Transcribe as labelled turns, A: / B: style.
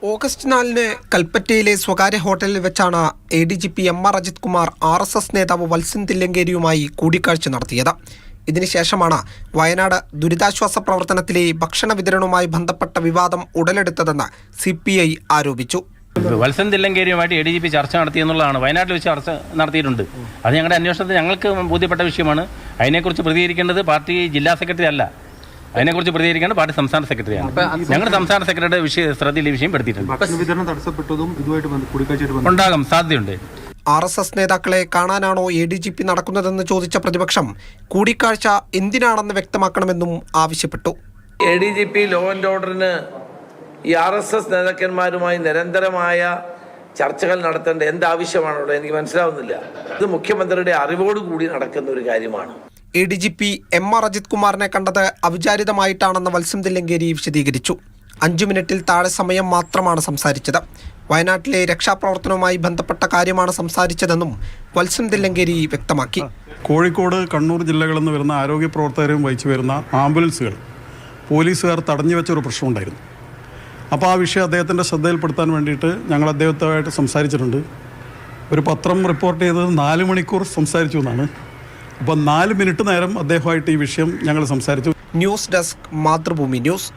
A: August 4 കൽപ്പറ്റയിലെ സ്വകാര്യ ഹോട്ടലിൽ വെച്ചാണ് ADGP MR Ajith Kumar RSS നേതാവ് വത്സൻ തില്ലങ്കേരിയുമായി കൂടിക്കാഴ്ച നടത്തിയത്. ഇതിനുശേഷമാണ് വയനാട് ദുരിതാശ്വാസ പ്രവർത്തനത്തിലെ ഭക്ഷണ വിതരണവുമായി ബന്ധപ്പെട്ട വിവാദം ഉടലെടുത്തതെന്ന് CPI ആരോപിച്ചു.
B: വത്സൻ തില്ലങ്കേരിയുമായിട്ട് ADGP ചർച്ച നടത്തിയെന്നുള്ളതാണ്. വയനാട്ടിൽ വെച്ച് ചർച്ച നടത്തിയിട്ടുണ്ട്. അത് ഞങ്ങളുടെ അന്വേഷണത്തിൽ ഞങ്ങൾക്ക് ബോധ്യപ്പെട്ട വിഷയമാണ്. അതിനെക്കുറിച്ച് പ്രതികരിക്കേണ്ടത് പാർട്ടി ജില്ലാ സെക്രട്ടറി അല്ല, അതിനെക്കുറിച്ച് പ്രതികരിക്കേണ്ട പാർട്ടി സംസ്ഥാന സെക്രട്ടറിയാണ്. ഞങ്ങളുടെ സംസ്ഥാന സെക്രട്ടറിയുടെ ശ്രദ്ധയിൽ വിഷയം പെടുത്തിയിട്ടുണ്ട്. ഉണ്ടാകും, സാധ്യതയുണ്ട്.
A: RSS നേതാക്കളെ കാണാനാണോ ADGP നടക്കുന്നതെന്ന് ചോദിച്ച പ്രതിപക്ഷം കൂടിക്കാഴ്ച എന്തിനാണെന്ന് വ്യക്തമാക്കണമെന്നും ആവശ്യപ്പെട്ടു.
C: ADGP ലോ ആൻഡ് ഓർഡറിന് ഈ RSS നേതാക്കന്മാരുമായി നിരന്തരമായ ചർച്ചകൾ നടത്തേണ്ട എന്താവശ്യമാണുള്ളത് എനിക്ക് മനസ്സിലാവുന്നില്ല. ഇത് മുഖ്യമന്ത്രിയുടെ അറിവോടുകൂടി നടക്കുന്ന ഒരു കാര്യമാണ്.
A: ADGP MR അജിത് കുമാറിനെ കണ്ടത് അവിചാരിതമായിട്ടാണെന്ന് വത്സൻ തില്ലങ്കേരി വിശദീകരിച്ചു. 5 മിനിറ്റിൽ താഴെ സമയം മാത്രമാണ് സംസാരിച്ചത്. വയനാട്ടിലെ രക്ഷാപ്രവർത്തനവുമായി ബന്ധപ്പെട്ട കാര്യമാണ് സംസാരിച്ചതെന്നും വത്സൻ തില്ലങ്കേരി വ്യക്തമാക്കി.
D: കോഴിക്കോട്, കണ്ണൂർ ജില്ലകളിൽ നിന്ന് വരുന്ന ആരോഗ്യ പ്രവർത്തകരും വഹിച്ചു വരുന്ന ആംബുലൻസുകൾ പോലീസുകാർ തടഞ്ഞു വെച്ചൊരു പ്രശ്നമുണ്ടായിരുന്നു. അപ്പോൾ ആ വിഷയം അദ്ദേഹത്തിൻ്റെ ശ്രദ്ധയിൽപ്പെടുത്താൻ വേണ്ടിയിട്ട് ഞങ്ങൾ അദ്ദേഹവുമായിട്ട് സംസാരിച്ചിട്ടുണ്ട്. ഒരു പത്രം റിപ്പോർട്ട് ചെയ്തത് 4 മണിക്കൂർ സംസാരിച്ചു എന്നാണ്. അപ്പോൾ 4 മിനിറ്റ് നേരം അദ്ദേഹമായിട്ട് ഈ വിഷയം ഞങ്ങൾ സംസാരിച്ചു.
A: News desk, Mathrubhumi news.